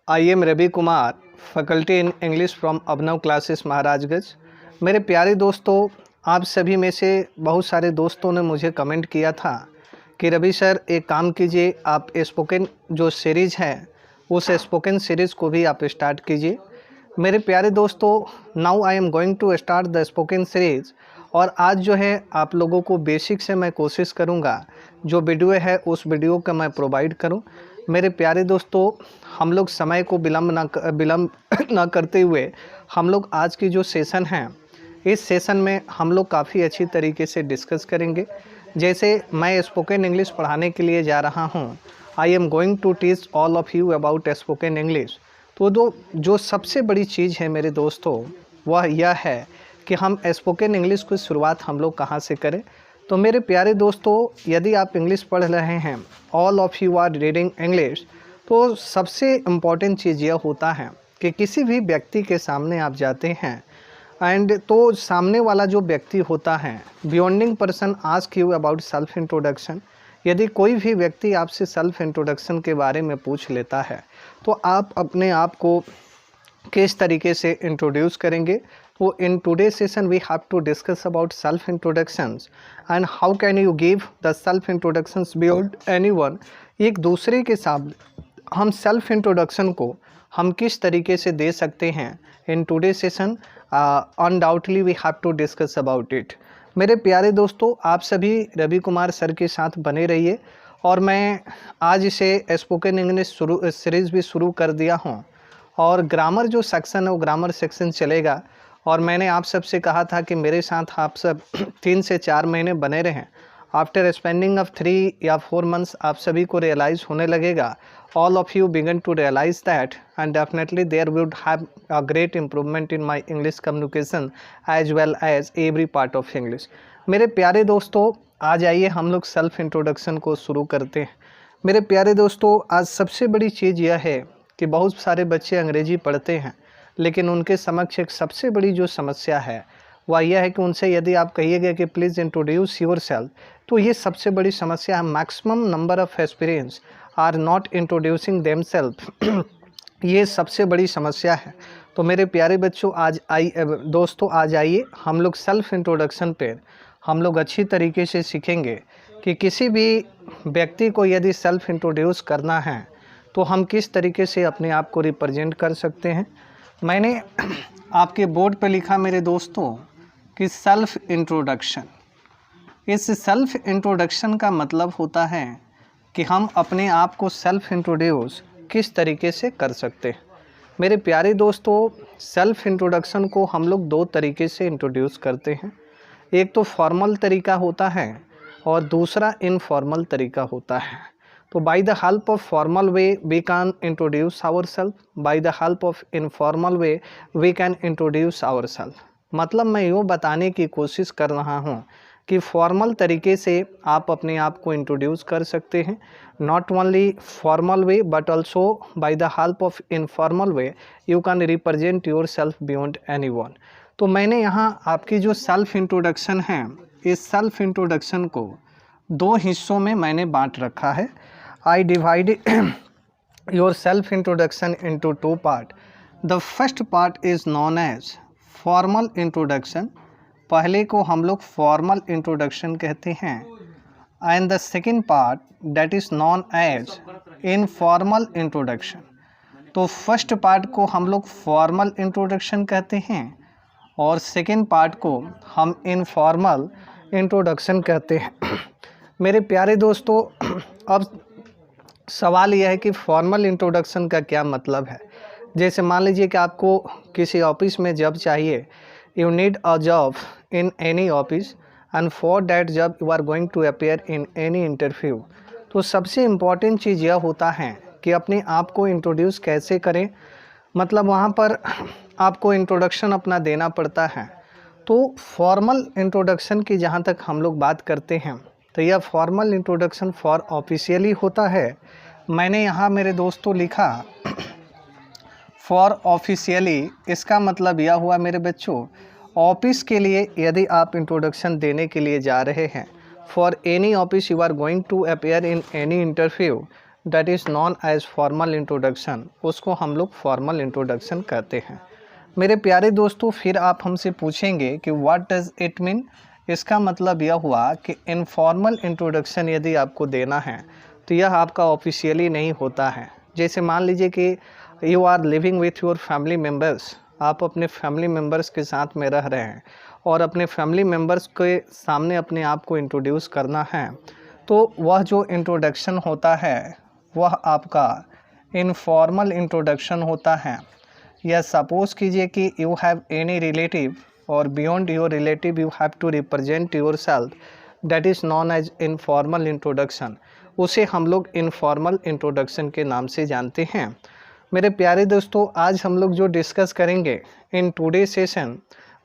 I am Ravi Kumar, faculty in English from Abhinav classes Maharajganj. मेरे प्यारे दोस्तों, आप सभी में से बहुत सारे दोस्तों ने मुझे कमेंट किया था कि रवि सर एक काम कीजिए, आप स्पोकन जो सीरीज़ है उस स्पोकन सीरीज़ को भी आप स्टार्ट कीजिए। मेरे प्यारे दोस्तों, now I am going to start the spoken series. और आज जो है आप लोगों को बेसिक से मैं कोशिश करूंगा जो वीडियो है उस वीडियो का मैं प्रोवाइड करूं। मेरे प्यारे दोस्तों, हम लोग समय को विलम्ब ना करते हुए हम लोग आज की जो सेशन है इस सेशन में हम लोग काफ़ी अच्छी तरीके से डिस्कस करेंगे। जैसे मैं स्पोकन इंग्लिश पढ़ाने के लिए जा रहा हूं, I am going to teach all of you about spoken English. तो जो सबसे बड़ी चीज़ है मेरे दोस्तों वह यह है कि हम स्पोकन इंग्लिश की शुरुआत हम लोग कहाँ से करें। तो मेरे प्यारे दोस्तों, यदि आप इंग्लिश पढ़ रहे हैं, all of you are reading English, तो सबसे इम्पॉर्टेंट चीज़ यह होता है कि किसी भी व्यक्ति के सामने आप जाते हैं एंड तो सामने वाला जो व्यक्ति होता है, बियॉन्डिंग person ask you about self introduction. यदि कोई भी व्यक्ति आपसे सेल्फ इंट्रोडक्शन के बारे में पूछ लेता है तो आप अपने आप को किस तरीके से इंट्रोड्यूस करेंगे। तो in today session we have to discuss about self introductions and how can you give the self introductions beyond anyone. एक दूसरे के साथ हम सेल्फ इंट्रोडक्शन को हम किस तरीके से दे सकते हैं, in today session undoubtedly we have to discuss about it. मेरे प्यारे दोस्तों, आप सभी रवि कुमार सर के साथ बने रहिए और मैं आज इसे स्पोकन इंग्लिश सीरीज़ भी शुरू कर दिया हूँ और ग्रामर जो सेक्शन है वो ग्रामर सेक्शन चलेगा। और मैंने आप सब से कहा था कि मेरे साथ आप सब 3 से 4 महीने बने रहें। आफ्टर स्पेंडिंग ऑफ 3 या 4 मंथ्स आप सभी को रियलाइज़ होने लगेगा, all of you begin to realize that, and definitely there would have a great improvement in my English communication as well as every part of English। मेरे प्यारे दोस्तों, आज आइए हम लोग सेल्फ इंट्रोडक्शन को शुरू करते हैं। मेरे प्यारे दोस्तों, आज सबसे बड़ी चीज़ यह है कि बहुत सारे बच्चे अंग्रेजी पढ़ते हैं लेकिन उनके समक्ष एक सबसे बड़ी जो समस्या है वह यह है कि उनसे यदि आप कहिएगा कि प्लीज़ इंट्रोड्यूस योर सेल्फ, तो ये सबसे बड़ी समस्या है। Maximum number of experience are not introducing themselves ये सबसे बड़ी समस्या है। तो मेरे प्यारे बच्चों, आज आइए हम लोग सेल्फ इंट्रोडक्शन पे हम लोग अच्छी तरीके से सीखेंगे कि किसी भी व्यक्ति को यदि सेल्फ इंट्रोड्यूस करना है तो हम किस तरीके से अपने आप को रिप्रेजेंट कर सकते हैं। मैंने आपके बोर्ड पर लिखा मेरे दोस्तों कि सेल्फ इंट्रोडक्शन। इस सेल्फ इंट्रोडक्शन का मतलब होता है कि हम अपने आप को सेल्फ इंट्रोड्यूस किस तरीके से कर सकते हैं। मेरे प्यारे दोस्तों, सेल्फ इंट्रोडक्शन को हम लोग 2 तरीके से इंट्रोड्यूस करते हैं। एक तो फॉर्मल तरीका होता है और दूसरा इनफॉर्मल तरीका होता है। तो by the help of formal way we can introduce our self, by the help of informal way we can introduce our self. मतलब मैं यूँ बताने की कोशिश कर रहा हूँ कि फॉर्मल तरीके से आप अपने आप को इंट्रोड्यूस कर सकते हैं, not only formal way but also bye the help of informal way you can represent your self beyond anyone. तो मैंने यहाँ आपकी जो सेल्फ इंट्रोडक्शन है, इस सेल्फ इंट्रोडक्शन को 2 हिस्सों में मैंने बांट रखा है। I divide your self introduction into 2 part. The first part is known as formal introduction. पहले को हम लोग फॉर्मल इंट्रोडक्शन कहते हैं and the second part that is known as informal introduction. तो फर्स्ट पार्ट को हम लोग फॉर्मल इंट्रोडक्शन कहते हैं और सेकेंड पार्ट को हम इनफॉर्मल इंट्रोडक्शन कहते हैं। मेरे प्यारे दोस्तों, अब सवाल यह है कि फॉर्मल इंट्रोडक्शन का क्या मतलब है। जैसे मान लीजिए कि आपको किसी ऑफिस में जॉब चाहिए, you need a job in any office and for that job you are going to appear in any interview। तो सबसे इम्पॉर्टेंट चीज़ यह होता है कि अपने आप को इंट्रोड्यूस कैसे करें। मतलब वहाँ पर आपको इंट्रोडक्शन अपना देना पड़ता है। तो फॉर्मल इंट्रोडक्शन की जहाँ तक हम लोग बात करते हैं तो यह फॉर्मल इंट्रोडक्शन फॉर ऑफिशियली होता है। मैंने यहाँ मेरे दोस्तों लिखा फॉर ऑफिशियली। इसका मतलब यह हुआ मेरे बच्चों, ऑफिस के लिए यदि आप इंट्रोडक्शन देने के लिए जा रहे हैं, for any office you are going to appear in any interview, that is known as formal introduction, उसको हम लोग फॉर्मल इंट्रोडक्शन कहते हैं। मेरे प्यारे दोस्तों, फिर आप हमसे पूछेंगे कि व्हाट डज़ इट मीन। इसका मतलब यह हुआ कि इनफॉर्मल इंट्रोडक्शन यदि आपको देना है तो यह आपका ऑफिशियली नहीं होता है। जैसे मान लीजिए कि you are living with your family members, आप अपने फैमिली मेम्बर्स के साथ में रह रहे हैं और अपने फैमिली मेम्बर्स के सामने अपने आप को इंट्रोड्यूस करना है, तो वह जो इंट्रोडक्शन होता है वह आपका इनफॉर्मल इंट्रोडक्शन होता है। या सपोज़ कीजिए कि यू हैव एनी रिलेटिव और beyond your relative you have to represent your self, that is known as informal introduction, उसे हम लोग इनफॉर्मल इंट्रोडक्शन के नाम से जानते हैं। मेरे प्यारे दोस्तों, आज हम लोग जो डिस्कस करेंगे in today session,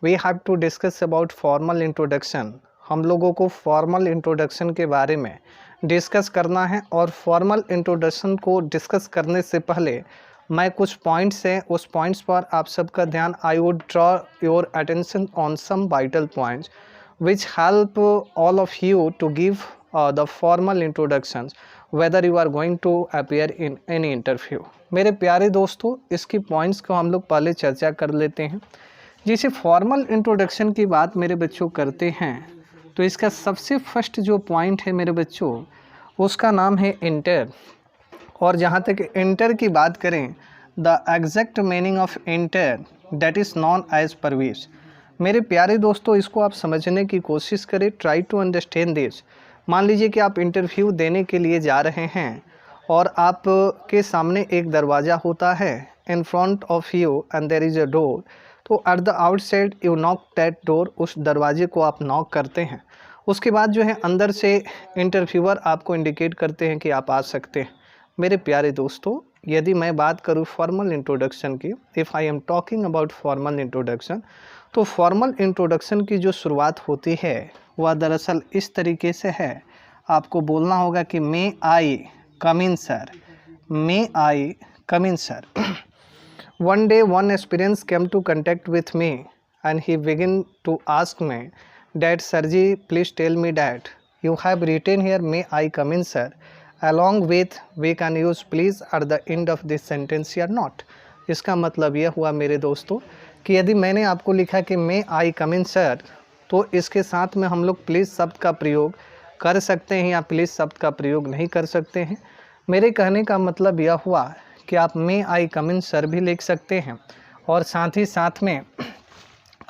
we have to discuss about formal introduction. हम लोगों को फॉर्मल इंट्रोडक्शन के बारे में डिस्कस करना है और फॉर्मल इंट्रोडक्शन को डिस्कस करने से पहले मैं कुछ पॉइंट्स हैं, उस पॉइंट्स पर आप सबका ध्यान, I would draw your attention on some vital points which help all of you to give the formal introductions whether you are going to appear in any interview। मेरे प्यारे दोस्तों, इसकी पॉइंट्स को हम लोग पहले चर्चा कर लेते हैं। जैसे फॉर्मल इंट्रोडक्शन की बात मेरे बच्चों करते हैं तो इसका सबसे फर्स्ट जो पॉइंट है मेरे बच्चों, उसका नाम है इंटर। और जहाँ तक इंटर की बात करें, the exact meaning of enter that is known as प्रवेश। मेरे प्यारे दोस्तों, इसको आप समझने की कोशिश करें, ट्राई टू अंडरस्टैंड दिस। मान लीजिए कि आप इंटरव्यू देने के लिए जा रहे हैं और आप के सामने एक दरवाज़ा होता है, in front of you and there is a door. तो at the outside you knock that door, उस दरवाजे को आप नॉक करते हैं। उसके बाद जो है अंदर से इंटरव्यूअर आपको इंडिकेट करते हैं कि आप आ सकते हैं। मेरे प्यारे दोस्तों, यदि मैं बात करूँ फॉर्मल इंट्रोडक्शन की, if I am talking about formal introduction, तो फॉर्मल इंट्रोडक्शन की जो शुरुआत होती है वह दरअसल इस तरीके से है। आपको बोलना होगा कि may I come in sir, may I come in sir. One day one experience came to contact with me and he begin to ask me that sir ji please tell me that you have written here may I come in sir along with we can use please at the end of this sentence या not। इसका मतलब यह हुआ मेरे दोस्तों कि यदि मैंने आपको लिखा कि may I come in sir, तो इसके साथ में हम लोग प्लीज़ शब्द का प्रयोग कर सकते हैं या प्लीज़ शब्द का प्रयोग नहीं कर सकते हैं। मेरे कहने का मतलब यह हुआ कि आप मे आई कम इन सर भी लिख सकते हैं और साथ ही साथ में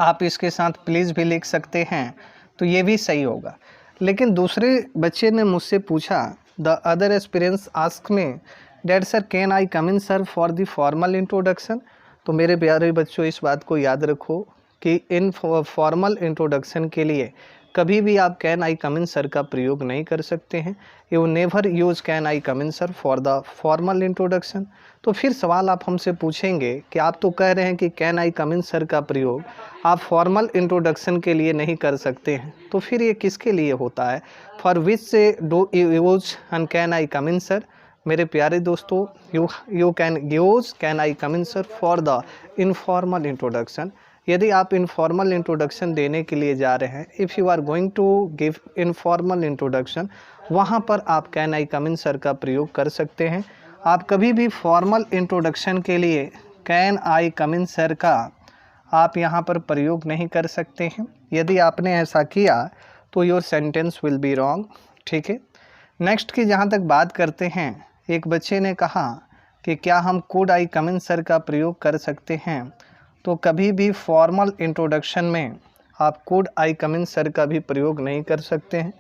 आप इसके साथ प्लीज़ भी लिख सकते हैं, तो ये भी सही होगा। लेकिन दूसरे बच्चे ने मुझसे पूछा, द अदर एक्सपीरियंस आस्क में dad sir can I come in sir for the formal introduction. तो मेरे प्यारे बच्चों, इस बात को याद रखो कि इन फॉर्मल इंट्रोडक्शन के लिए कभी भी आप can I come in sir का प्रयोग नहीं कर सकते हैं। You never use can I come in sir for the formal introduction. तो फिर सवाल आप हमसे पूछेंगे कि आप तो कह रहे हैं कि can I come in sir का प्रयोग आप फॉर्मल इंट्रोडक्शन के लिए नहीं कर सकते हैं, तो फिर ये किसके लिए होता है? फॉर विच से do you use and can I come in sir. मेरे प्यारे दोस्तों, you can use can I come in sir for the informal introduction. यदि आप इनफॉर्मल इंट्रोडक्शन देने के लिए जा रहे हैं, if you are going to give informal introduction, वहाँ पर आप can I come in sir का प्रयोग कर सकते हैं। आप कभी भी फॉर्मल इंट्रोडक्शन के लिए can I come in sir का आप यहाँ पर प्रयोग नहीं कर सकते हैं। यदि आपने ऐसा किया तो your sentence will be wrong. ठीक है, नेक्स्ट की जहाँ तक बात करते हैं, एक बच्चे ने कहा कि क्या हम could I come in sir का प्रयोग कर सकते हैं। तो कभी भी फॉर्मल इंट्रोडक्शन में आप could I come in sir का भी प्रयोग नहीं कर सकते हैं।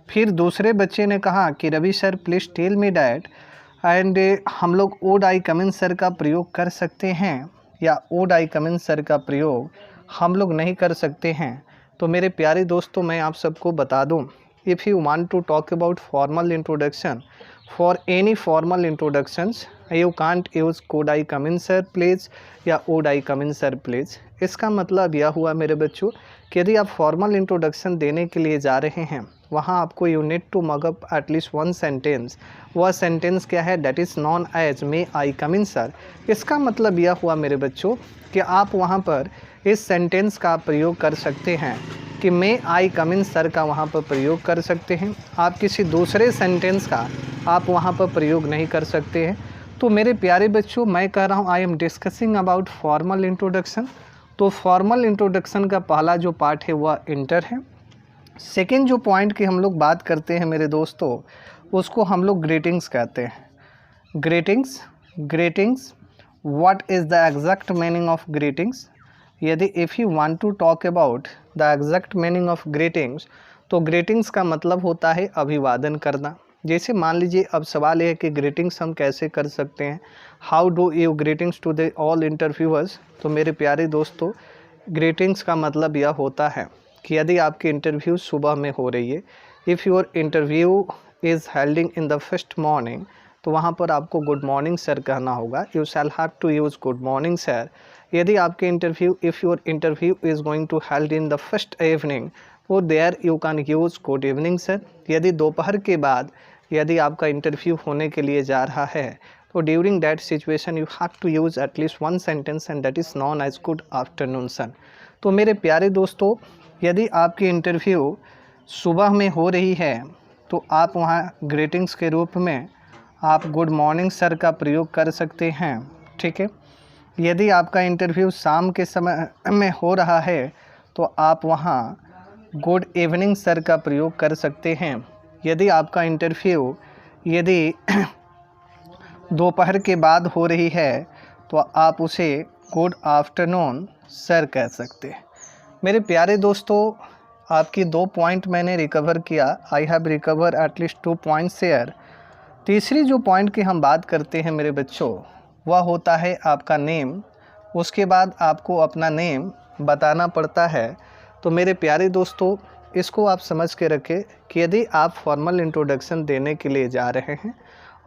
फिर दूसरे बच्चे ने कहा कि Ravi sir please tell me that and हम लोग would I come in sir का प्रयोग कर सकते हैं या would I come in sir का प्रयोग हम लोग नहीं कर सकते हैं। तो मेरे प्यारे दोस्तों, मैं आप सबको बता दूं, if you want to talk about formal introduction, for any formal introductions you can't use could I come in sir please या would I come in sir please. इसका मतलब यह हुआ मेरे बच्चों कि यदि आप फॉर्मल इंट्रोडक्शन देने के लिए जा रहे हैं, वहाँ आपको you need to mug up at least one sentence. वह सेंटेंस क्या है? That is known as may I come in sir. इसका मतलब यह हुआ मेरे बच्चों कि आप वहाँ पर इस सेंटेंस का प्रयोग कर सकते हैं कि may I come in sir का वहाँ पर प्रयोग कर सकते हैं। आप किसी दूसरे सेंटेंस का आप वहाँ पर प्रयोग नहीं कर सकते हैं। तो मेरे प्यारे बच्चों, मैं कह रहा हूँ I am discussing about formal introduction. तो फॉर्मल इंट्रोडक्शन का पहला जो पार्ट है वह इंटर है। सेकेंड जो पॉइंट की हम लोग बात करते हैं मेरे दोस्तों, उसको हम लोग ग्रीटिंग्स कहते हैं। Greetings what is the exact meaning of greetings. यदि if you want to talk about the exact meaning of greetings, तो ग्रीटिंग्स का मतलब होता है अभिवादन करना। जैसे मान लीजिए अब सवाल यह है कि ग्रीटिंग्स हम कैसे कर सकते हैं, how do you greetings to the all interviewers. तो मेरे प्यारे दोस्तों, ग्रीटिंग्स का मतलब यह होता है कि यदि आपकी इंटरव्यू सुबह में हो रही है, if your interview is helding in the first morning, तो वहाँ पर आपको गुड मॉर्निंग सर कहना होगा। You shall have to use good morning sir. यदि आपके interview if your interview is going to held in the first evening, वो there you can use good evening sir. यदि दोपहर के बाद यदि आपका इंटरव्यू होने के लिए जा रहा है, तो during that situation you have to use at least one sentence and that is known as good afternoon sir. तो मेरे प्यारे दोस्तों, यदि आपकी इंटरव्यू सुबह में हो रही है, तो आप वहाँ ग्रीटिंग्स के रूप में आप गुड मॉर्निंग सर का प्रयोग कर सकते हैं, ठीक है। यदि आपका इंटरव्यू शाम के समय में हो रहा है, तो आप वहाँ गुड इवनिंग सर का प्रयोग कर सकते हैं। यदि आपका इंटरव्यू यदि दोपहर के बाद हो रही है, तो आप उसे गुड आफ्टरनून सर कह सकते हैं। मेरे प्यारे दोस्तों, आपकी 2 पॉइंट मैंने रिकवर किया। I have recover at least 2 points here. तीसरी जो पॉइंट की हम बात करते हैं मेरे बच्चों, वह होता है आपका नेम। उसके बाद आपको अपना नेम बताना पड़ता है। तो मेरे प्यारे दोस्तों, इसको आप समझ के रखें कि यदि आप फॉर्मल इंट्रोडक्शन देने के लिए जा रहे हैं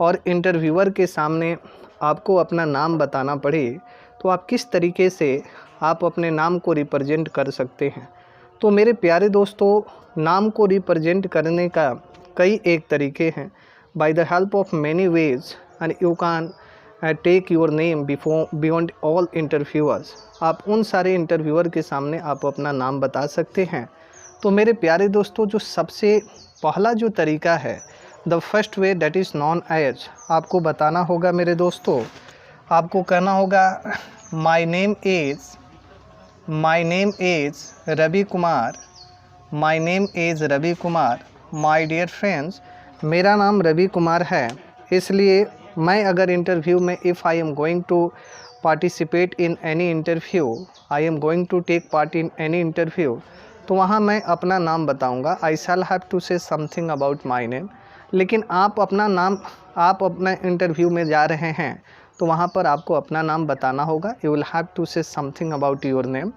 और इंटरव्यूअर के सामने आपको अपना नाम बताना पड़े, तो आप किस तरीके से आप अपने नाम को रिप्रेजेंट कर सकते हैं। तो मेरे प्यारे दोस्तों, नाम को रिप्रेजेंट करने का कई एक तरीके हैं। By the help of many ways and you can take your name beyond all interviewers. आप उन सारे इंटरव्यूअर के सामने आप अपना नाम बता सकते हैं। तो मेरे प्यारे दोस्तों, जो सबसे पहला जो तरीका है, the first way that is known as, आपको बताना होगा मेरे दोस्तों। आपको कहना होगा my name is Ravi Kumar. My name is Ravi Kumar. My dear friends, मेरा नाम रवि कुमार है, इसलिए मैं अगर इंटरव्यू में if I am going to participate in any interview, I am going to take part in any interview, तो वहाँ मैं अपना नाम बताऊँगा। I shall have to say something about my name. लेकिन आप अपना नाम, आप अपना इंटरव्यू में जा रहे हैं, तो वहाँ पर आपको अपना नाम बताना होगा। You will have to say something about your name.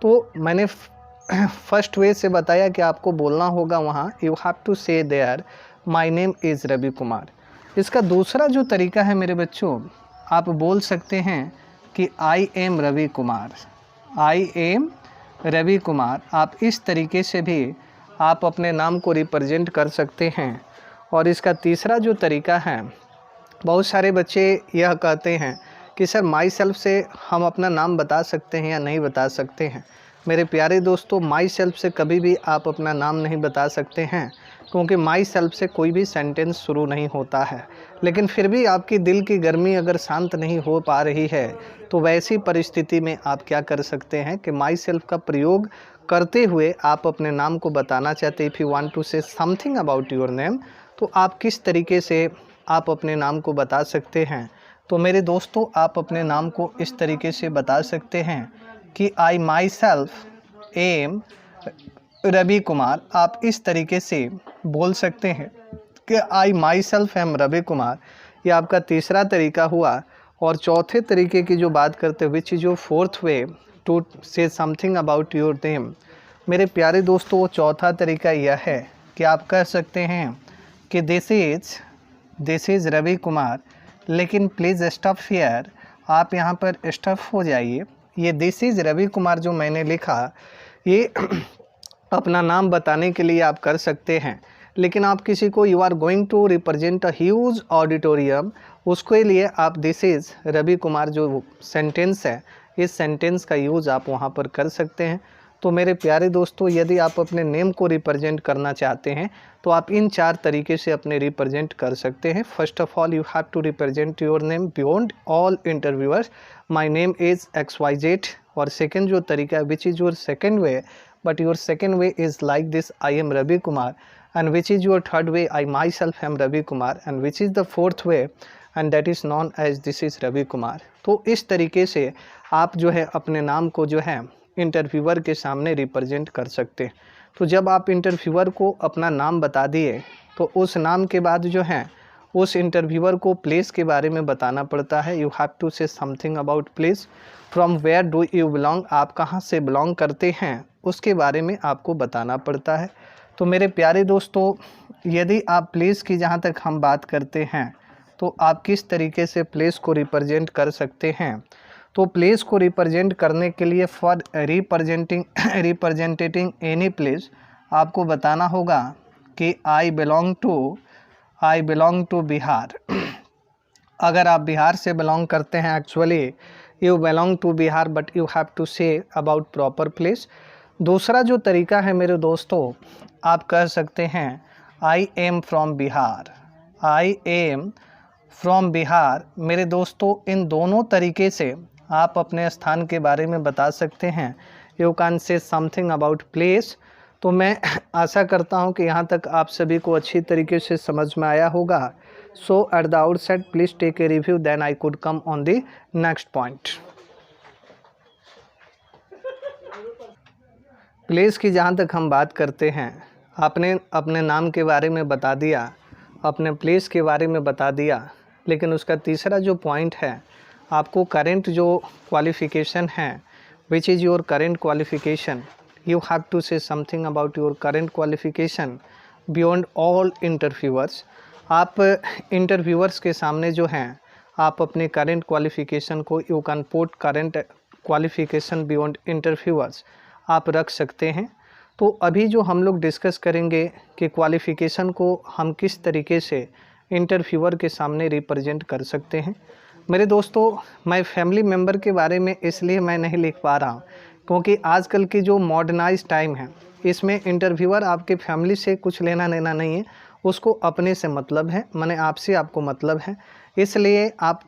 तो मैंने फर्स्ट वे से बताया कि आपको बोलना होगा वहाँ, you have to say there my name is Ravi Kumar. इसका दूसरा जो तरीका है मेरे बच्चों, आप बोल सकते हैं कि I am Ravi Kumar. I am Ravi Kumar. आप इस तरीके से भी आप अपने नाम को रिप्रेजेंट कर सकते हैं। और इसका तीसरा जो तरीका है, बहुत सारे बच्चे यह कहते हैं कि सर माई सेल्फ से हम अपना नाम बता सकते हैं या नहीं बता सकते हैं। मेरे प्यारे दोस्तों, माई सेल्फ से कभी भी आप अपना नाम नहीं बता सकते हैं, क्योंकि माई सेल्फ से कोई भी सेंटेंस शुरू नहीं होता है। लेकिन फिर भी आपकी दिल की गर्मी अगर शांत नहीं हो पा रही है, तो वैसी परिस्थिति में आप क्या कर सकते हैं कि माई सेल्फ का प्रयोग करते हुए आप अपने नाम को बताना चाहते हैं। If you want to say something about your name, तो आप किस तरीके से आप अपने नाम को बता सकते हैं। तो मेरे दोस्तों, आप अपने नाम को इस तरीके से बता सकते हैं कि I my self am Ravi Kumar. आप इस तरीके से बोल सकते हैं कि I my self am Ravi Kumar. ये आपका तीसरा तरीका हुआ। और चौथे तरीके की जो बात करते हैं, which is your fourth way to say something about your name, मेरे प्यारे दोस्तों, वो चौथा तरीका यह है कि आप कह सकते हैं कि दिस इज़ रवि कुमार, लेकिन प्लीज़ स्टॉप हियर। आप यहाँ पर स्टॉप हो जाइए। ये दिस इज़ रवि कुमार जो मैंने लिखा, ये अपना नाम बताने के लिए आप कर सकते हैं। लेकिन आप किसी को, you are going to represent a huge auditorium, उसके लिए आप दिस इज़ रवि कुमार जो सेंटेंस है, इस सेंटेंस का यूज़ आप वहाँ पर कर सकते हैं। तो मेरे प्यारे दोस्तों, यदि आप अपने नेम को रिप्रेजेंट करना चाहते हैं तो आप इन 4 तरीके से अपने रिप्रेजेंट कर सकते हैं। First of all, you have to represent your name beyond all interviewers, my name is XYZ। और सेकंड जो तरीका है, which is your second way, but your second way is like this, I am Ravi Kumar. And which is your third way, I my self am Ravi Kumar. And which is the fourth way, and that is known as this is Ravi Kumar. तो इस तरीके से आप जो है अपने नाम को जो है इंटरव्यूअर के सामने रिप्रेजेंट कर सकते हैं। तो जब आप इंटरव्यूअर को अपना नाम बता दिए तो उस नाम के बाद जो है उस इंटरव्यूअर को प्लेस के बारे में बताना पड़ता है। You have to say something about place, from where do you belong, आप कहाँ से बिलोंग करते हैं उसके बारे में आपको बताना पड़ता है। तो मेरे प्यारे दोस्तों, यदि आप प्लेस की जहाँ तक हम बात करते हैं तो आप किस तरीके से प्लेस को रिप्रेजेंट कर सकते हैं। तो प्लेस को रिप्रेजेंट करने के लिए फॉर रिप्रेजेंटेटिंग एनी प्लेस आपको बताना होगा कि आई बिलोंग टू बिहार। अगर आप बिहार से बिलोंग करते हैं, actually you belong to Bihar, but you have to say about proper place. दूसरा जो तरीका है मेरे दोस्तों, आप कह सकते हैं I am from Bihar, I am from Bihar. मेरे दोस्तों, इन दोनों तरीके से आप अपने स्थान के बारे में बता सकते हैं। You can say something about place. तो मैं आशा करता हूं कि यहाँ तक आप सभी को अच्छी तरीके से समझ में आया होगा। So at the outside please take a review, then I could come on the next point. Place की जहाँ तक हम बात करते हैं, आपने अपने नाम के बारे में बता दिया, अपने प्लेस के बारे में बता दिया, लेकिन उसका तीसरा जो पॉइंट है, आपको करेंट जो क्वालिफ़िकेशन है, which is your current qualification, you have to say something about your current qualification beyond all interviewers. आप इंटरव्यूअर्स के सामने जो हैं आप अपने करेंट क्वालिफ़िकेशन को, you can put current qualification beyond interviewers, आप रख सकते हैं। तो अभी जो हम लोग डिस्कस करेंगे कि क्वालिफ़िकेशन को हम किस तरीके से इंटरव्यूअर के सामने रिप्रेजेंट कर सकते हैं। मेरे दोस्तों, मैं फैमिली मेम्बर के बारे में इसलिए मैं नहीं लिख पा रहा हूँ क्योंकि आजकल की जो मॉडर्नाइज टाइम है, इसमें इंटरव्यूअर आपके फैमिली से कुछ लेना देना नहीं है, उसको अपने से मतलब है, माने आपसे आपको मतलब है। इसलिए आप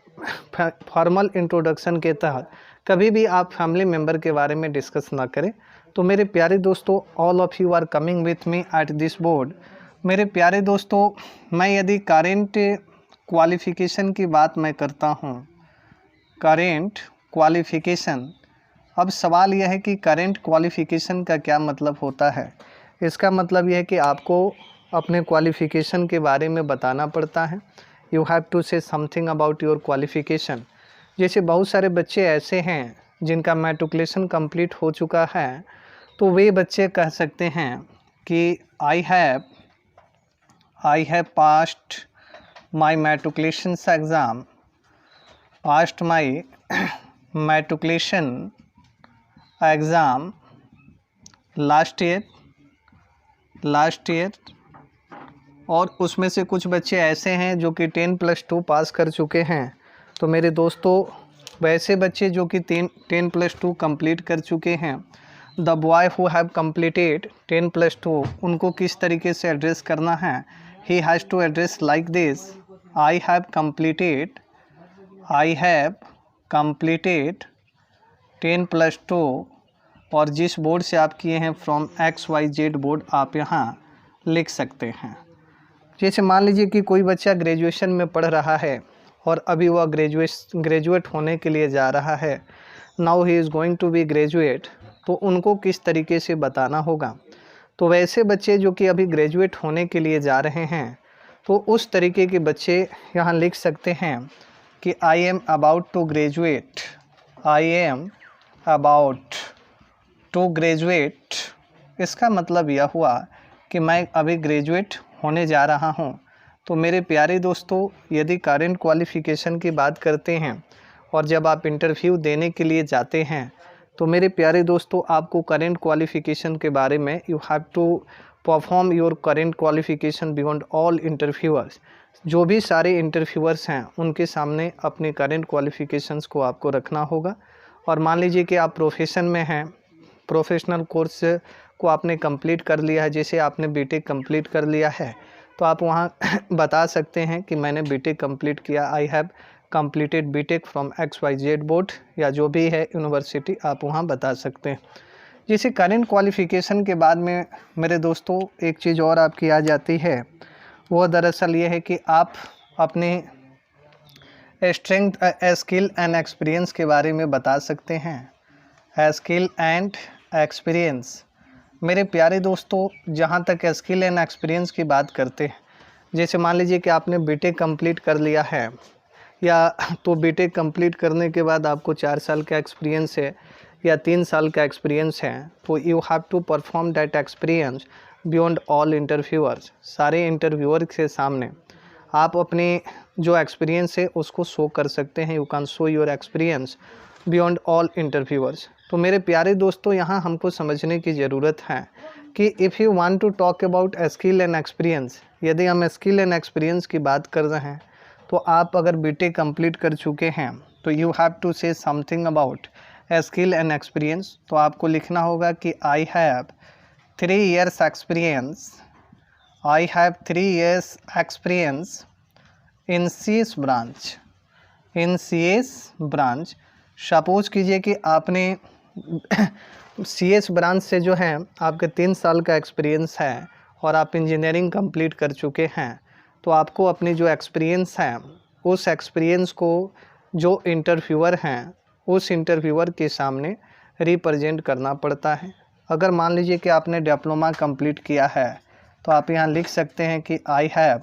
फॉर्मल इंट्रोडक्शन के तहत कभी भी आप फैमिली मेम्बर के बारे में डिस्कस ना करें। तो मेरे प्यारे दोस्तों, all of you are coming with me at this board. मेरे प्यारे दोस्तों, मैं यदि करेंट क्वालिफ़िकेशन की बात मैं करता हूँ, करेंट क्वालिफ़िकेशन, अब सवाल यह है कि करेंट क्वालिफ़िकेशन का क्या मतलब होता है। इसका मतलब यह है कि आपको अपने क्वालिफ़िकेशन के बारे में बताना पड़ता है। You have to say something about your qualification. जैसे बहुत सारे बच्चे ऐसे हैं जिनका मैट्रिकुलेशन कंप्लीट हो चुका है, तो वे बच्चे कह सकते हैं कि I have passed my matriculation exam, passed my matriculation exam last year। और उसमें से कुछ बच्चे ऐसे हैं जो कि 10+2 पास कर चुके हैं। तो मेरे दोस्तों, वैसे बच्चे जो कि 10+2 कंप्लीट कर चुके हैं, the boy who have completed 10+2, उनको किस तरीके से एड्रेस करना है। He has to address like this, I have completed 10+2, और जिस बोर्ड से आप किए हैं फ्रॉम XYZ बोर्ड आप यहाँ लिख सकते हैं। जैसे मान लीजिए कि कोई बच्चा ग्रेजुएशन में पढ़ रहा है और अभी वह ग्रेजुएट होने के लिए जा रहा है, now he is going to be graduate, तो उनको किस तरीके से बताना होगा। तो वैसे बच्चे जो कि अभी ग्रेजुएट होने के लिए जा रहे हैं, तो उस तरीके के बच्चे यहाँ लिख सकते हैं कि I am about to graduate, I am about to graduate. इसका मतलब यह हुआ कि मैं अभी ग्रेजुएट होने जा रहा हूँ। तो मेरे प्यारे दोस्तों, यदि करेंट क्वालिफ़िकेशन की बात करते हैं और जब आप इंटरव्यू देने के लिए जाते हैं, तो मेरे प्यारे दोस्तों, आपको करेंट क्वालिफ़िकेशन के बारे में you have to perform your current qualification beyond all interviewers. जो भी सारे इंटरव्यूअर्स हैं उनके सामने अपने करेंट क्वालिफ़िकेशंस को आपको रखना होगा। और मान लीजिए कि आप प्रोफेशन में हैं, प्रोफेशनल कोर्स को आपने कंप्लीट कर लिया है, जैसे आपने बीटेक कंप्लीट कर लिया है, तो आप वहाँ बता सकते हैं कि मैंने बीटेक कंप्लीट किया, I have completed BTech from XYZ board, या जो भी है यूनिवर्सिटी आप वहाँ बता सकते हैं। जैसे करेंट क्वालिफ़िकेशन के बाद में मेरे दोस्तों एक चीज़ और आपकी आ जाती है, वो दरअसल ये है कि आप अपने स्ट्रेंथ, स्किल एंड एक्सपीरियंस के बारे में बता सकते हैं। स्किल एंड एक्सपीरियंस मेरे प्यारे दोस्तों, जहाँ तक स्किल एंड एक्सपीरियंस की बात करते हैं, जैसे मान लीजिए कि आपने बीटेक कंप्लीट कर लिया है, या तो बीटेक कंप्लीट करने के बाद आपको 4 साल का एक्सपीरियंस है या 3 साल का एक्सपीरियंस है, तो you have to perform that experience beyond all interviewers. सारे इंटरव्यूअर के सामने आप अपने जो एक्सपीरियंस है उसको शो कर सकते हैं। You can show your experience beyond all interviewers. तो मेरे प्यारे दोस्तों, यहाँ हमको समझने की ज़रूरत है कि if you want to talk about skill and experience, यदि हम स्किल एंड एक्सपीरियंस की बात कर रहे हैं, तो आप अगर बीटेक कंप्लीट कर चुके हैं तो you have to say something about skill and experience. तो आपको लिखना होगा कि I have 3 years experience, I have 3 years experience in CS branch, in CS branch. Suppose कीजिए कि आपने CS ब्रांच से जो है आपके 3 साल का एक्सपीरियंस है और आप इंजीनियरिंग कंप्लीट कर चुके हैं, तो आपको अपनी जो एक्सपीरियंस है उस एक्सपीरियंस को जो इंटरव्यूअर हैं उस इंटरव्यूअर के सामने रिप्रेजेंट करना पड़ता है। अगर मान लीजिए कि आपने डिप्लोमा कंप्लीट किया है, तो आप यहाँ लिख सकते हैं कि I have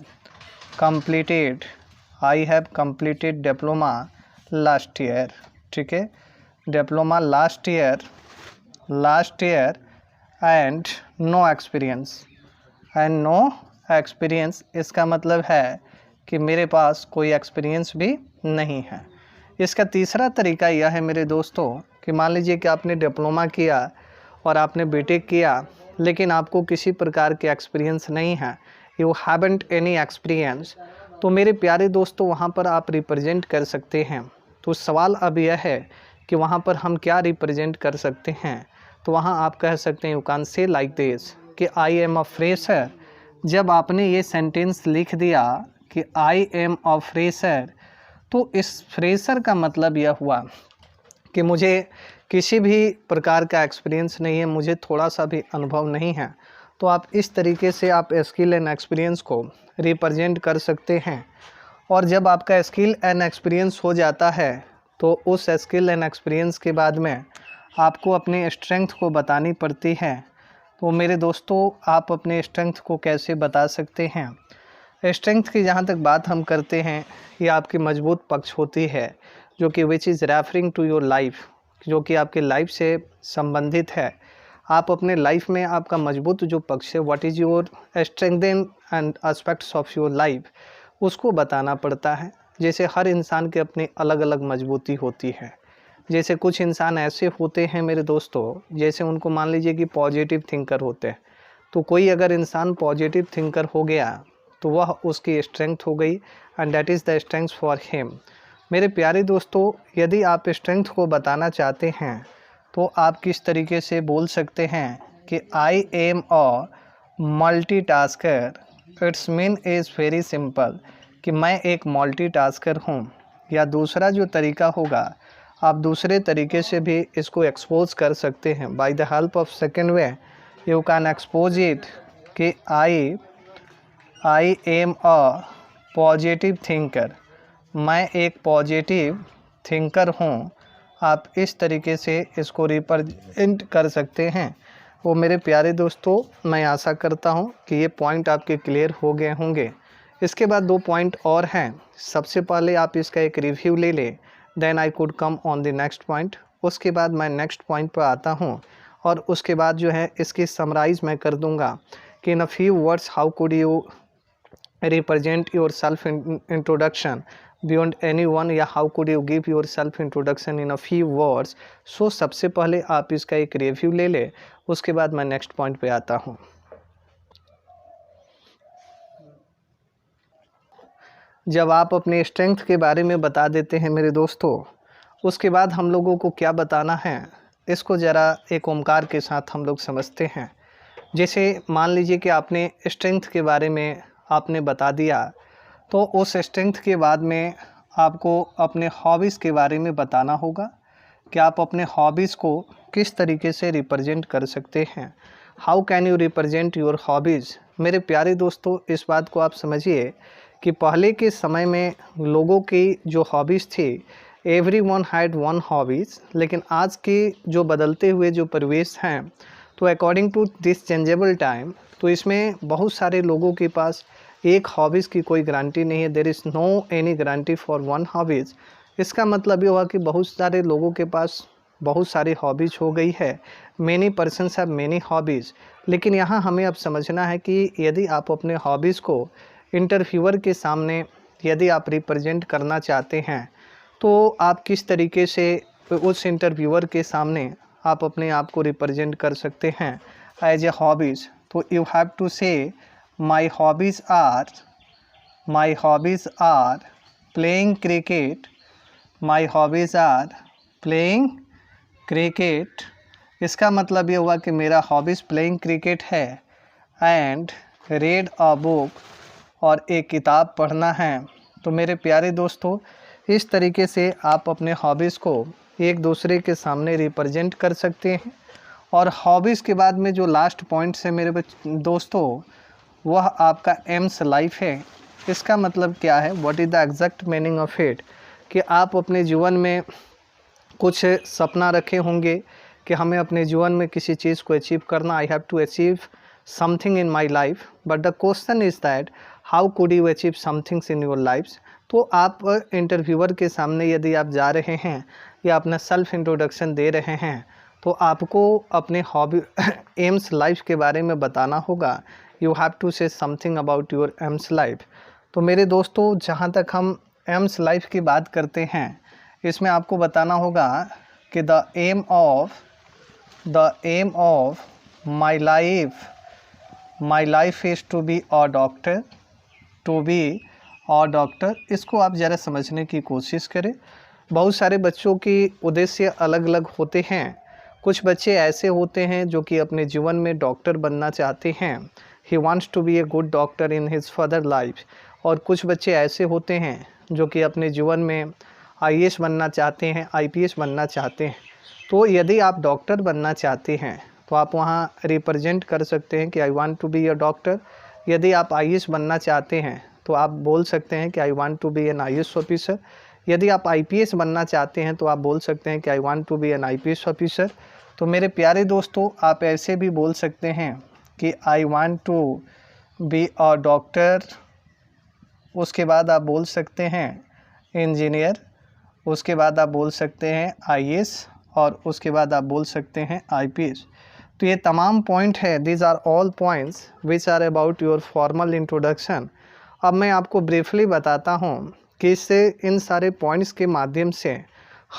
completed diploma last year. ठीक है, diploma last year and no experience. इसका मतलब है कि मेरे पास कोई एक्सपीरियंस भी नहीं है। इसका तीसरा तरीका यह है मेरे दोस्तों कि मान लीजिए कि आपने डिप्लोमा किया और आपने बीटेक किया, लेकिन आपको किसी प्रकार के एक्सपीरियंस नहीं है, यू हैवंट एनी एक्सपीरियंस, तो मेरे प्यारे दोस्तों वहाँ पर आप रिप्रेजेंट कर सकते हैं। तो सवाल अब यह है कि वहाँ पर हम क्या रिप्रेजेंट कर सकते हैं। तो वहाँ आप कह सकते हैं, you can say like this कि आई एम अ फ्रेशर। जब आपने ये सेंटेंस लिख दिया कि आई एम अ फ्रेशर, तो इस फ्रेशर का मतलब यह हुआ कि मुझे किसी भी प्रकार का एक्सपीरियंस नहीं है, मुझे थोड़ा सा भी अनुभव नहीं है। तो आप इस तरीके से आप स्किल एंड एक्सपीरियंस को रिप्रेजेंट कर सकते हैं। और जब आपका स्किल एंड एक्सपीरियंस हो जाता है, तो उस स्किल एंड एक्सपीरियंस के बाद में आपको अपने स्ट्रेंथ को बतानी पड़ती है। तो मेरे दोस्तों, आप अपने स्ट्रेंथ को कैसे बता सकते हैं? स्ट्रेंथ की जहाँ तक बात हम करते हैं, ये आपकी मजबूत पक्ष होती है, जो कि which is referring to your life, जो कि आपके लाइफ से संबंधित है। आप अपने लाइफ में आपका मजबूत जो पक्ष है, what is your strengthen and aspects of your life, उसको बताना पड़ता है। जैसे हर इंसान के अपनी अलग अलग मजबूती होती है। जैसे कुछ इंसान ऐसे होते हैं मेरे दोस्तों, जैसे उनको मान लीजिए कि पॉजिटिव थिंकर होते हैं, तो कोई अगर इंसान पॉजिटिव थिंकर हो गया तो वह उसकी स्ट्रेंथ हो गई, and that is the strength for him. मेरे प्यारे दोस्तों, यदि आप स्ट्रेंथ को बताना चाहते हैं तो आप किस तरीके से बोल सकते हैं कि I am a multitasker. It's mean is very simple कि मैं एक मल्टीटास्कर हूँ। या दूसरा जो तरीका होगा, आप दूसरे तरीके से भी इसको एक्सपोज कर सकते हैं। By the help of second way you can expose it कि I am a positive thinker, मैं एक पॉजिटिव थिंकर हूँ। आप इस तरीके से इसको रिप्रेजेंट कर सकते हैं। वो मेरे प्यारे दोस्तों, मैं आशा करता हूँ कि ये पॉइंट आपके क्लियर हो गए होंगे। इसके बाद 2 पॉइंट और हैं। सबसे पहले आप इसका एक रिव्यू ले लें, then I could come on the next point. उसके बाद मैं नेक्स्ट पॉइंट पर आता हूँ, और उसके बाद जो है इसकी समराइज़ मैं कर दूँगा कि in a few words how could you represent your self introduction beyond anyone, या how could you give your self introduction in a few words। सो सबसे पहले आप इसका एक रिव्यू ले ले, उसके बाद मैं नेक्स्ट पॉइंट पे आता हूँ। जब आप अपने स्ट्रेंथ के बारे में बता देते हैं मेरे दोस्तों, उसके बाद हम लोगों को क्या बताना है इसको ज़रा एक ओमकार के साथ हम लोग समझते हैं। जैसे मान लीजिए कि आपने स्ट्रेंथ के बारे में आपने बता दिया, तो उस स्ट्रेंथ के बाद में आपको अपने हॉबीज़ के बारे में बताना होगा कि आप अपने हॉबीज़ को किस तरीके से रिप्रेजेंट कर सकते हैं। How can you represent your hobbies. मेरे प्यारे दोस्तों, इस बात को आप समझिए कि पहले के समय में लोगों की जो हॉबीज़ थी, एवरीवन हैड वन हॉबीज़, लेकिन आज के जो बदलते हुए जो परिवेश हैं, तो according to this changeable time, तो इसमें बहुत सारे लोगों के पास एक हॉबीज़ की कोई गारंटी नहीं है। There is no any guarantee for one hobbies. इसका मतलब ये हुआ कि बहुत सारे लोगों के पास बहुत सारी हॉबीज़ हो गई है। Many persons have many hobbies. लेकिन यहाँ हमें अब समझना है कि यदि आप अपने हॉबीज़ को इंटरव्यूअर के सामने यदि आप रिप्रेजेंट करना चाहते हैं, तो आप किस तरीके से उस इंटरव्यूअर के सामने आप अपने आप को रिप्रेजेंट कर सकते हैं एज ए हॉबीज़। तो you have to say my hobbies are playing cricket, my hobbies are playing cricket. इसका मतलब ये हुआ कि मेरा हॉबीज़ प्लेइंग क्रिकेट है, एंड रीड अ बुक, और एक किताब पढ़ना है। तो मेरे प्यारे दोस्तों, इस तरीके से आप अपने हॉबीज़ को एक दूसरे के सामने रिप्रेजेंट कर सकते हैं। और हॉबीज़ के बाद में जो लास्ट पॉइंट्स है मेरे दोस्तों, वह आपका एम्स लाइफ है। इसका मतलब क्या है, what is the exact meaning of it, कि आप अपने जीवन में कुछ सपना रखे होंगे कि हमें अपने जीवन में किसी चीज़ को अचीव करना। I have to achieve something in my life, but the question is that how could you achieve somethings in your life. तो आप इंटरव्यूअर के सामने यदि आप जा रहे हैं या अपना सेल्फ इंट्रोडक्शन दे रहे हैं, तो आपको अपने हॉबी एम्स लाइफ के बारे में बताना होगा। You have to say something about your aims life. तो मेरे दोस्तों, जहाँ तक हम एम्स लाइफ की बात करते हैं, इसमें आपको बताना होगा कि the aim of my life is to be a doctor. इसको आप ज़रा समझने की कोशिश करें। बहुत सारे बच्चों की उद्देश्य अलग अलग होते हैं। कुछ बच्चे ऐसे होते हैं जो कि अपने जीवन में डॉक्टर बनना चाहते हैं। He wants to be a good doctor in his further life. और कुछ बच्चे ऐसे होते हैं जो कि अपने जीवन में आईएएस बनना चाहते हैं, आईपीएस बनना चाहते हैं। तो यदि आप डॉक्टर बनना चाहते हैं, तो आप वहाँ रिप्रेजेंट कर सकते हैं कि I want to be a doctor. यदि आप आईएएस बनना चाहते हैं, तो आप बोल सकते हैं कि I want to be an IAS officer. यदि आप आईपीएस बनना चाहते हैं, तो आप बोल सकते हैं कि I want to be an IPS officer. तो मेरे प्यारे दोस्तों, आप ऐसे भी बोल सकते हैं कि I want to be a doctor. उसके बाद आप बोल सकते हैं इंजीनियर। उसके बाद आप बोल सकते हैं आईएएस, और उसके बाद आप बोल सकते हैं आईपीएस। तो ये तमाम पॉइंट है, these are all points which are about your formal introduction. अब मैं आपको ब्रीफली बताता हूँ कि इससे इन सारे पॉइंट्स के माध्यम से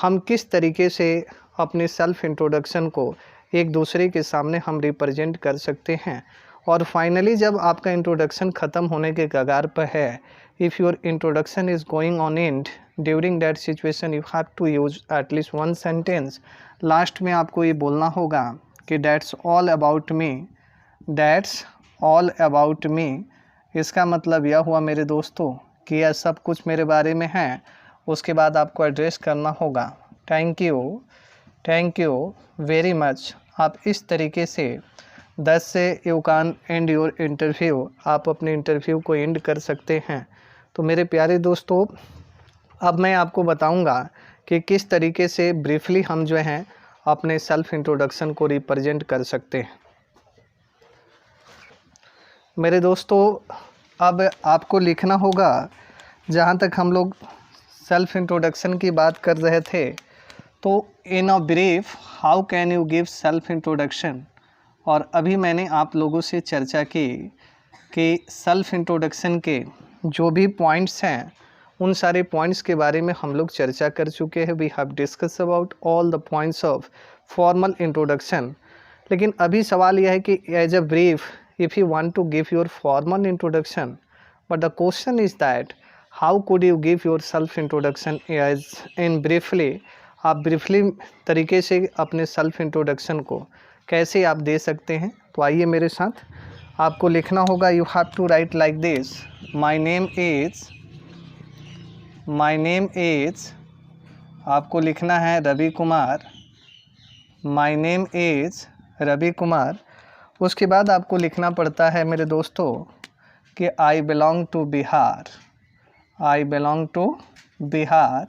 हम किस तरीके से अपने सेल्फ इंट्रोडक्शन को एक दूसरे के सामने हम रिप्रेजेंट कर सकते हैं। और फाइनली जब आपका इंट्रोडक्शन ख़त्म होने के कगार पर है, if your introduction is going on end, during that situation you have to use at least one sentence. Last में आपको ये बोलना होगा कि दैट्स ऑल अबाउट मी। इसका मतलब यह हुआ मेरे दोस्तों कि यह सब कुछ मेरे बारे में है। उसके बाद आपको एड्रेस करना होगा थैंक यू वेरी मच। आप इस तरीके से 10 से you can and your interview, आप अपने इंटरव्यू को एंड कर सकते हैं। तो मेरे प्यारे दोस्तों, अब मैं आपको बताऊंगा कि किस तरीके से ब्रीफली हम जो हैं अपने सेल्फ इंट्रोडक्शन को रिप्रेजेंट कर सकते हैं। मेरे दोस्तों, अब आपको लिखना होगा, जहाँ तक हम लोग सेल्फ इंट्रोडक्शन की बात कर रहे थे, तो in a brief how can you give self introduction. और अभी मैंने आप लोगों से चर्चा की कि सेल्फ इंट्रोडक्शन के जो भी पॉइंट्स हैं, उन सारे पॉइंट्स के बारे में हम लोग चर्चा कर चुके हैं। We have discuss about all the points of formal introduction. लेकिन अभी सवाल यह है कि as a brief, if you want to give your formal introduction, but the question is that how could you give your self introduction as in briefly. आप briefly तरीके से अपने सेल्फ इंट्रोडक्शन को कैसे आप दे सकते हैं। तो आइए मेरे साथ, आपको लिखना होगा, you have to write like this, my name is, आपको लिखना है Ravi Kumar, my name is Ravi Kumar. उसके बाद आपको लिखना पड़ता है मेरे दोस्तों कि I belong to Bihar, I belong to Bihar.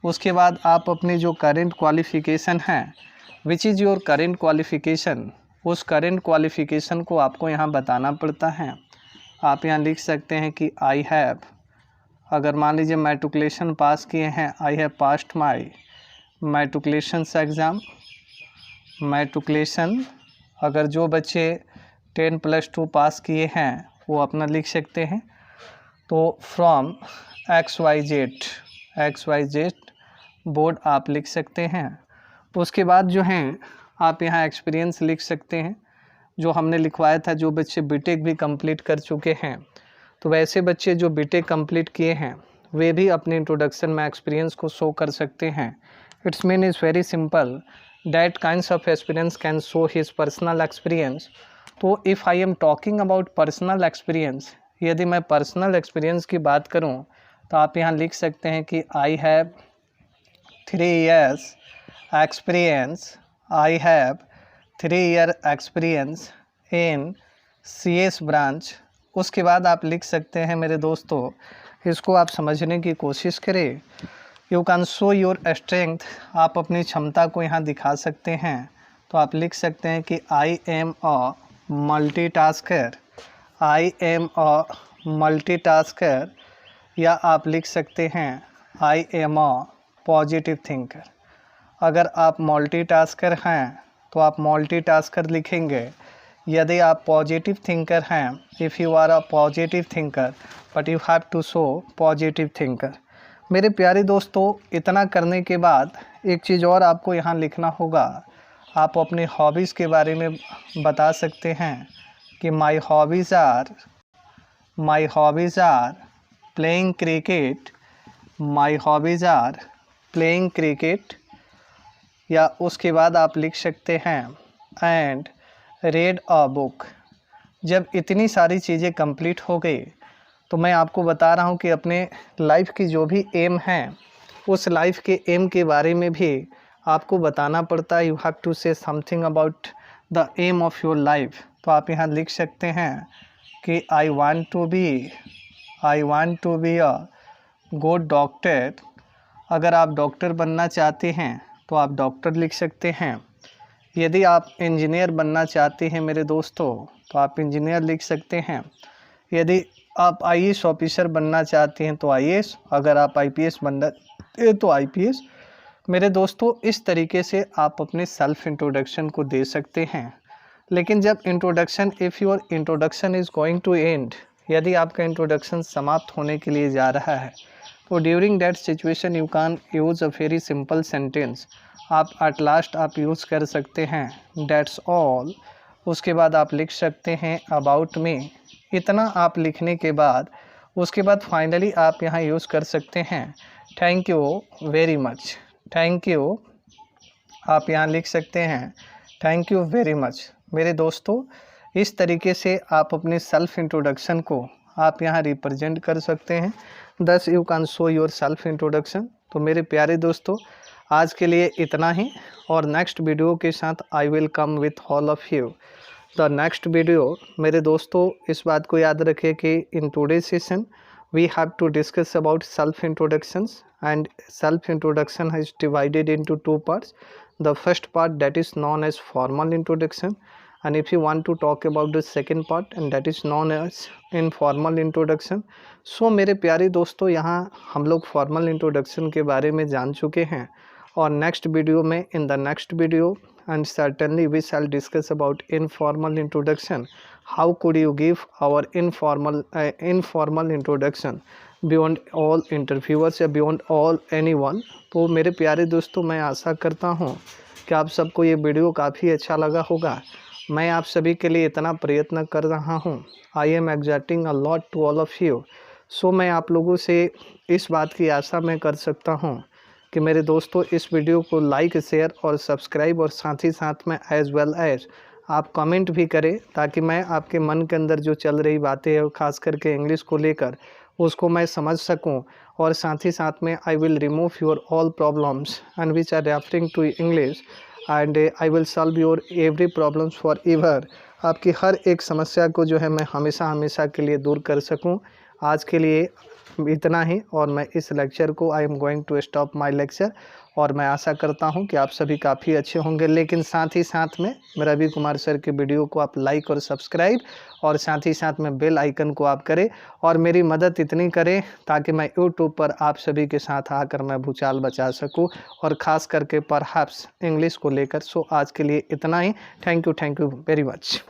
उसके बाद आप अपनी जो करेंट क्वालिफ़िकेशन है, which is your current qualification, उस करेंट क्वालिफ़िकेशन को आपको यहाँ बताना पड़ता है। आप यहाँ लिख सकते हैं कि आई हैव, अगर मान लीजिए मैट्रिकुलेशन पास किए हैं, I have passed my matriculation exam, matriculation. अगर जो बच्चे 10+2 पास किए हैं वो अपना लिख सकते हैं। तो फ्रॉम XYZ बोर्ड आप लिख सकते हैं। उसके बाद जो हैं आप यहाँ एक्सपीरियंस लिख सकते हैं, जो हमने लिखवाया था, जो बच्चे बीटेक भी कंप्लीट कर चुके हैं। तो वैसे बच्चे जो बीटेक कंप्लीट किए हैं वे भी अपने इंट्रोडक्शन में एक्सपीरियंस को शो कर सकते हैं। It's mean is very simple that kinds of experience can show his personal experience. तो if I am talking about personal experience, यदि मैं पर्सनल एक्सपीरियंस की बात करूं तो आप यहाँ लिख सकते हैं कि I have 3 years experience, I have 3 year experience in CS branch. उसके बाद आप लिख सकते हैं मेरे दोस्तों, इसको आप समझने की कोशिश करें। You can show your strength, आप अपनी क्षमता को यहाँ दिखा सकते हैं। तो आप लिख सकते हैं कि I am a multitasker, I am a multitasker, या आप लिख सकते हैं आई एम अ पॉजिटिव थिंकर। अगर आप मल्टीटास्कर हैं तो आप मल्टीटास्कर लिखेंगे। यदि आप पॉजिटिव थिंकर हैं, if you are a positive thinker, but you have to show positive thinker. मेरे प्यारे दोस्तों, इतना करने के बाद एक चीज़ और आपको यहाँ लिखना होगा। आप अपने हॉबीज़ के बारे में बता सकते हैं कि my hobbies are playing cricket, my hobbies are playing cricket. या उसके बाद आप लिख सकते हैं एंड रीड अ बुक। जब इतनी सारी चीज़ें कंप्लीट हो गई तो मैं आपको बता रहा हूँ कि अपने लाइफ की जो भी एम है, उस लाइफ के एम के बारे में भी आपको बताना पड़ता है। You have to say something about the aim of your life. तो आप यहाँ लिख सकते हैं कि I want to be a good doctor. अगर आप डॉक्टर बनना चाहते हैं तो आप डॉक्टर लिख सकते हैं। यदि आप इंजीनियर बनना चाहते हैं मेरे दोस्तों तो आप इंजीनियर लिख सकते हैं। यदि आप IAS ऑफिसर बनना चाहते हैं तो IAS, अगर आप IPS बनना चाहते हैं तो IPS। मेरे दोस्तों, इस तरीके से आप अपने सेल्फ इंट्रोडक्शन को दे सकते हैं। लेकिन जब introduction, if your introduction is going to end, यदि आपका इंट्रोडक्शन समाप्त होने के लिए जा रहा है, तो during that situation you can use a very simple sentence. आप एट लास्ट आप यूज़ कर सकते हैं दैट्स ऑल। उसके बाद आप लिख सकते हैं अबाउट मी। इतना आप लिखने के बाद उसके बाद फाइनली आप यहाँ यूज़ कर सकते हैं thank you very much. Thank you, आप यहाँ लिख सकते हैं थैंक यू वेरी मच। मेरे दोस्तों, इस तरीके से आप अपने सेल्फ इंट्रोडक्शन को आप यहाँ रिप्रेजेंट कर सकते हैं। दस you can show your self introduction. तो मेरे प्यारे दोस्तों, आज के लिए इतना ही, और नेक्स्ट वीडियो के साथ I will come with all of you the next video. मेरे दोस्तों, इस बात को याद रखें कि in today session we have to discuss about self introductions, and self introduction is divided into two parts. The first part, that is known as formal introduction, and if you want to talk about the second part, and that is known as informal introduction. So मेरे प्यारे दोस्तों, यहाँ हम लोग formal introduction के बारे में जान चुके हैं, और नेक्स्ट वीडियो में, in the next video and certainly we shall discuss about informal introduction. How could you give our informal introduction beyond all interviewers या beyond all anyone. तो मेरे प्यारे दोस्तों, मैं आशा करता हूँ कि आप सबको ये वीडियो काफ़ी अच्छा लगा होगा। मैं आप सभी के लिए इतना प्रयत्न कर रहा हूँ। I am exacting a lot to all of you. So मैं आप लोगों से इस बात की आशा मैं कर सकता हूँ कि मेरे दोस्तों इस वीडियो को लाइक, शेयर और सब्सक्राइब, और साथ ही साथ में एज़ वेल एज आप कमेंट भी करें, ताकि मैं आपके मन के अंदर जो चल रही बातें हैं ख़ास करके इंग्लिश को लेकर उसको मैं समझ सकूं। और साथ ही साथ में I will remove your all problems and which are referring to English, and I will solve your every problems for ever. आपकी हर एक समस्या को जो है मैं हमेशा हमेशा के लिए दूर कर सकूं। आज के लिए इतना ही, और मैं इस लेक्चर को I am going to stop my lecture. और मैं आशा करता हूं कि आप सभी काफ़ी अच्छे होंगे, लेकिन साथ ही साथ में रवि कुमार सर के वीडियो को आप लाइक और सब्सक्राइब, और साथ ही साथ में बेल आइकन को आप करें, और मेरी मदद इतनी करें ताकि मैं यूट्यूब पर आप सभी के साथ आकर मैं भूचाल बचा सकूं, और ख़ास करके परहैप्स इंग्लिश को लेकर। सो आज के लिए इतना ही। Thank you very much.